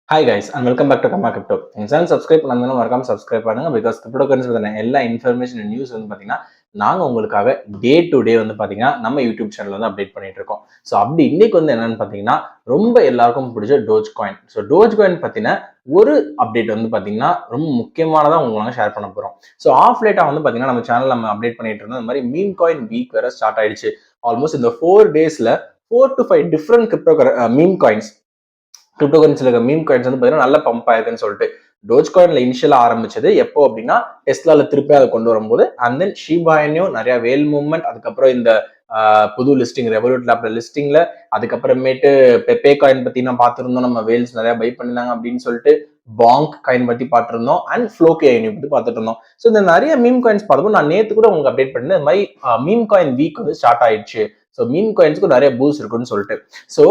Hi guys and welcome back to Karma Crypto. N channel subscribe பண்ணாதவங்க மறக்காம subscribe பண்ணுங்க. Because crypto currency பத்தின எல்லா இன்ஃபர்மேஷன் நியூஸ் வந்து பாத்தீங்கன்னா நாங்க உங்களுக்காக டே டு டே வந்து பாத்தீங்கன்னா நம்ம யூடியூப் சேனல்ல வந்து அப்டேட் பண்ணிட்டு இருக்கோம். ஸோ அப்படி இன்னைக்கு வந்து என்னன்னு பாத்தீங்கன்னா ரொம்ப எல்லாருக்கும் பிடிச்ச Doge coin. So Doge coin பத்தின ஒரு அப்டேட் வந்து பாத்தீங்கன்னா ரொம்ப முக்கியமானதா உங்களுக்கு ஷேர் பண்ண போறோம். ஸோ ஆஃப் லேட்டா வந்து பாத்தீங்கன்னா நம்ம சேனல் நம்ம அப்டேட் பண்ணிட்டு இருந்தோம். இந்த மாதிரி மீம் காயின் வீக் வேற ஸ்டார்ட் ஆயிடுச்சு. ஆல்மோஸ்ட் இந்த 4 daysல 4 to 5 different meme coins crypto கரன்சில இருக்க மீம் காயின்ஸ் வந்து பாத்தீங்கன்னா நல்ல பம்ப் ஆயிருக்குன்னு சொல்லிட்டு டோஜ் காயின்ல இனிஷியலா ஆரம்பிச்சது எப்போ அப்படின்னா டெஸ்லால திருப்பி அதை கொண்டு வரும்போது அண்ட் தென் ஷீபாயினும் நிறைய வேல் மூவ்மெண்ட் அதுக்கப்புறம் இந்த புது லிஸ்டிங் ரெவல்யூட் லேப்ல லிஸ்டிங்ல அதுக்கப்புறமேட்டு பெப்பே காயின் பத்தி நான் பார்த்திருந்தோம். நம்ம வேல்ஸ் நிறைய பை பண்ணிருந்தாங்க அப்படின்னு சொல்லிட்டு பாங்க் காயின் பத்தி பார்த்திருந்தோம் அண்ட் ஃப்ளோகே பத்தி பார்த்துட்டு இருந்தோம். ஸோ இந்த நிறைய மீம் காயின்ஸ் பார்த்தப்போ நான் நேத்து கூட உங்களுக்கு அப்டேட் பண்ணேன். இந்த மாதிரி மீம் காயின் வீக் வந்து ஸ்டார்ட் ஆயிடுச்சு. ஸோ மீம் காயின்ஸ்க்கு நிறைய பூஸ்ட் இருக்குன்னு சொல்லிட்டு ஸோ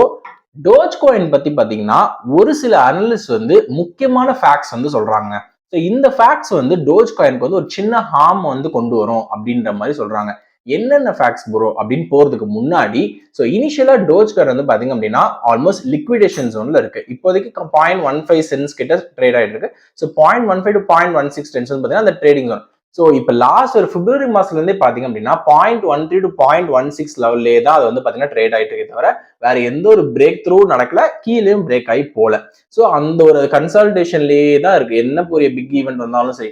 டோஜ் காயின் பத்தி பாத்தீங்கன்னா ஒரு சில அனலிஸ்ட் வந்து முக்கியமான ஃபேக்ட்ஸ் வந்து சொல்றாங்க. ஸோ இந்த ஃபேக்ட்ஸ் வந்து டோஜ் காயினுக்கு வந்து ஒரு சின்ன ஹார்ம் வந்து கொண்டு வரும் அப்படின்ற மாதிரி சொல்றாங்க. என்னென்ன ஃபேக்ட்ஸ் ப்ரோ அப்படின்னு போறதுக்கு முன்னாடி ஸோ இனிஷியலா டோஜ் காயின் வந்து பாத்தீங்க அப்படின்னா ஆல்மோஸ்ட் லிக்விடேஷன் ஜோன்ல இருக்கு. இப்போதைக்கு 0.15 கிட்ட ட்ரேட் ஆயிட்டு இருக்கு. ஸோ 0.15 to 0.16 பாத்தீங்கன்னா அந்த ட்ரேடிங் ஜோன். ஸோ இப்போ லாஸ்ட் ஒரு பிப்ரவரி மாசத்துல இருந்தே பாத்தீங்க அப்படின்னா 0.13 to 0.16 லெவல்லே தான் அது வந்து பாத்தீங்கன்னா ட்ரேட் ஆயிட்டு இருக்கே தவிர வேற எந்த ஒரு பிரேக் த்ரூ நடக்கல, கீழேயும் பிரேக் ஆகி போல. ஸோ அந்த ஒரு கன்சல்டேஷன்லேயே தான் இருக்கு. என்ன பெரிய பிக் ஈவெண்ட் வந்தாலும் சரி,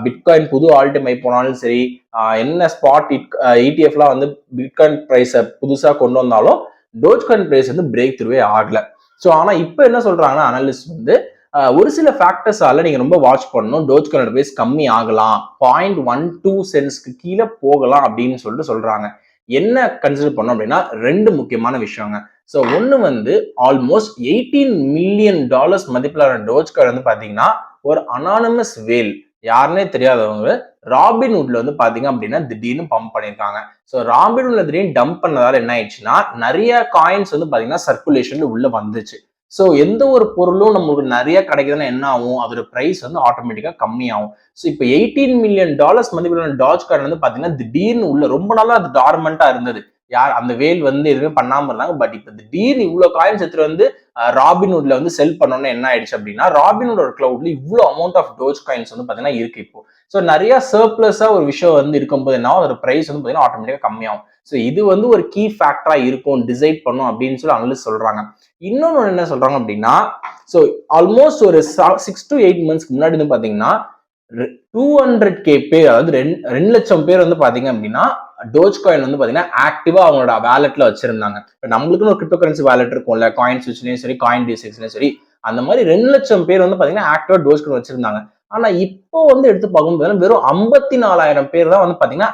பிட்காயின் புது ஆல் டைம் ஹை போனாலும் சரி, என்ன ஸ்பாட் இடிஎஃப்லாம் வந்து பிட்காயின் பிரைஸை புதுசா கொண்டு வந்தாலும் டோஜ் காயின் பிரைஸ் வந்து பிரேக் த்ரூவே ஆகல. ஸோ ஆனா இப்போ என்ன சொல்றாங்கன்னா அனலிஸ்ட் வந்து ஒரு சில ஃபேக்டர்ஸால நீங்க ரொம்ப வாட்ச் பண்ணணும். டோஜ் காயின் பிரைஸ் கம்மி ஆகலாம், 0.12 கீழே போகலாம் அப்படின்னு சொல்லிட்டு சொல்றாங்க. என்ன கன்சிடர் பண்ணோம் அப்படின்னா ரெண்டு முக்கியமான விஷயங்க. ஸோ ஒன்னு வந்து ஆல்மோஸ்ட் $18 மில்லியன் மதிப்பிலான டோஜ் காயின் வந்து பாத்தீங்கன்னா ஒரு அனானமஸ் வேல் யாருன்னே தெரியாதவங்க ராபின்வுட்ல வந்து பாத்தீங்க அப்படின்னா திடீர்னு பம்ப் பண்ணிருக்காங்க. ஸோ ராபின்வுட்ல திடீர்னு டம்ப் பண்ணதால என்ன ஆயிடுச்சுன்னா நிறைய காயின்ஸ் வந்து பாத்தீங்கன்னா சர்க்குலேஷன்ல உள்ள வந்துச்சு. ஸோ எந்த ஒரு பொருளும் நம்மளுக்கு நிறைய கிடைக்குதுன்னா என்ன ஆகும், அதோட பிரைஸ் வந்து ஆட்டோமேட்டிக்கா கம்மியாகும். ஸோ இப்போ $18 மில்லியன் மதிப்பிலான டாஜ் காயின் வந்து பாத்தீங்கன்னா திடீர்னு உள்ள ரொம்ப நாளா அது டார்மெண்டா இருந்தது. யார் அந்த வேல் வந்து எதுவுமே பண்ணாம இருந்தாங்க. பட் இப்போ திடீர்னு இவ்வளவு காயின்ஸ் எடுத்துட்டு வந்து ராபின்வுட்ல வந்து செல் பண்ணோன்னு என்ன ஆயிடுச்சு அப்படின்னா ராபின்வுட் கிளவுட்ல இவ்வளவு அமௌண்ட் ஆஃப் டோஜ் காயின்ஸ் வந்து பாத்தீங்கன்னா இருக்கு இப்போ. ஸோ நிறைய சர்ப்ளஸா ஒரு விஷயம் வந்து இருக்கும்போது என்ன அதோட பிரைஸ் வந்து பாத்தீங்கன்னா ஆட்டோமேட்டிக்கா கம்மியாகும். ஸோ இது வந்து ஒரு கீ ஃபேக்டரா இருக்கும், டிசைட் பண்ணும் அப்படின்னு சொல்லி அனலிஸ்ட் சொல்றாங்க. இன்னொன்னு என்ன சொல்றாங்க அப்படின்னா ஸோ ஆல்மோஸ்ட் ஒரு 6 to 8 மந்த்ஸ்க்கு முன்னாடி வந்து பாத்தீங்கன்னா 200K பேர், அதாவது 2 லட்சம் பேர் வந்து பாத்தீங்க அப்படின்னா டோஜ் காயின் வந்து பாத்தீங்கன்னா ஆக்டிவா அவங்களோட வேலெட்ல வச்சிருந்தாங்க. இப்போ நம்மளுக்குன்னு ஒரு கிரிப்டோ கரன்சி வேலெட் இருக்கும்ல, காயின் ஸ்விட்ச்லயும் சரி காயின் டிசிக்ஸ்லயும் சரி, அந்த மாதிரி 2 லட்சம் பேர் வந்து பாத்தீங்கன்னா ஆக்டிவா டோஜ் காயின் வச்சிருந்தாங்க. ஆனா இப்போ வந்து எடுத்து பார்க்கும்போது வெறும் 54,000 பேர் தான் வந்து பாத்தீங்கன்னா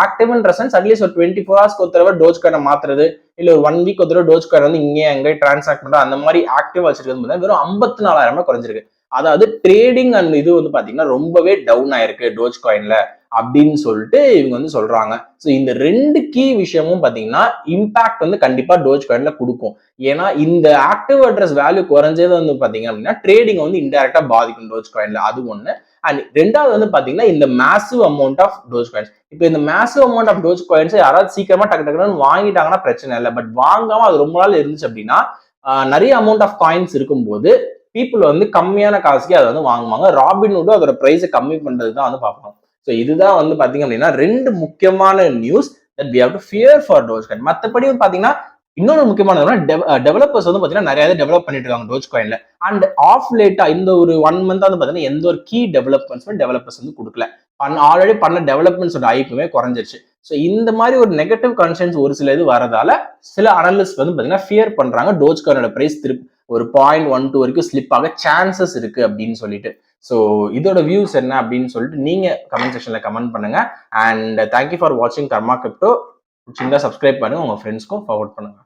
ஆக்டிவ்ன்ற சென்ஸ் அட்லீஸ்ட் ஒரு 24 ஹவர்ஸ்க்கு ஒரு தடவை டோஜ் காயினை மாத்துறது இல்ல ஒரு 1 வீக் ஒரு தடவை டோஜ் காயின் வந்து இங்கே அங்கே டிரான்சாக்ட் பண்றது அந்த மாதிரி ஆக்டிவா வச்சிருக்கிறது வெறும் 54,000 குறைஞ்சிருக்கு. அதாவது ட்ரேடிங் அண்ட் இது வந்து பாத்தீங்கன்னா ரொம்பவே டவுன் ஆயிருக்கு டோஜ் காயின்ல அப்படின்னு சொல்லிட்டு இவங்க வந்து சொல்றாங்க. ஸோ இந்த ரெண்டு கீ விஷயமும் பாத்தீங்கன்னா இம்பாக்ட் வந்து கண்டிப்பா டோஜ் காயின்ல கொடுக்கும். ஏன்னா இந்த ஆக்டிவ் அட்ரஸ் வேல்யூ குறைஞ்சது வந்து பாத்தீங்க அப்படின்னா ட்ரேடிங் வந்து இன்டைரக்டா பாதிக்கும் டோஜ் காயின்ல, அது ஒண்ணு. அண்ட் ரெண்டாவது வந்து பாத்தீங்கன்னா இந்த massive amount of doge coins. இப்போ இந்த massive amount of doge coins யாராவது சீக்கிரமா டக்கு டக்குன்னு வாங்கிட்டாங்கன்னா பிரச்சனை இல்லை. பட் வாங்காம அது ரொம்ப நாள் இருந்துச்சு அப்படின்னா நிறைய அமௌண்ட் ஆஃப் காயின்ஸ் இருக்கும்போது பீப்புள் வந்து கம்மியான காசுக்கு அதை வந்து வாங்குவாங்க. ராபின்வுட் அதோட பிரைஸை கம்மி பண்றதுக்கு தான் வந்து பார்ப்பாங்க. ஸோ இதுதான் வந்து பாத்தீங்க அப்படின்னா ரெண்டு முக்கியமான news that we have to fear for doge coin. மற்றபடி பாத்தீங்கன்னா இன்னொரு முக்கியமான டெவலப்பர்ஸ் வந்து பாத்தீங்கன்னா நிறைய டெவலப் பண்ணிட்டு இருக்காங்க டோஜ் காயின்ல. அண்ட் ஆஃப் லேட்டா இந்த ஒரு 1 மந்த் வந்து பாத்தீங்கன்னா எந்த ஒரு கீ டெவலப்பர்ஸ் வந்து கொடுக்கல. ஆல்ரெடி பண்ண டெவலப்மெண்ட்ஸோட ஐப்புமே குறைஞ்சிருச்சு. ஸோ இந்த மாதிரி ஒரு நெகட்டிவ் கன்சென்ஸ் ஒரு சில இது வரதால சில அனலிஸ்ட் வந்து பாத்தீங்கன்னா ஃபியர் பண்றாங்க டோஜ் காயினோட பிரைஸ் திருப்பி ஒரு 0.12 வரைக்கும் ஸ்லிப் ஆக சான்சஸ் இருக்கு அப்படின்னு சொல்லிட்டு. ஸோ இதோட வியூஸ் என்ன அப்படின்னு சொல்லிட்டு நீங்க கமெண்ட் செக்ஷன்ல கமெண்ட் பண்ணுங்க. அண்ட் தேங்க்யூ ஃபார் வாட்சிங் கர்மா கிரிப்டோ. சின்னதா சப்ஸ்கிரைப் பண்ணுங்க, உங்க ஃப்ரெண்ட்ஸ்க்கும் ஃபார்வர்ட் பண்ணுங்க.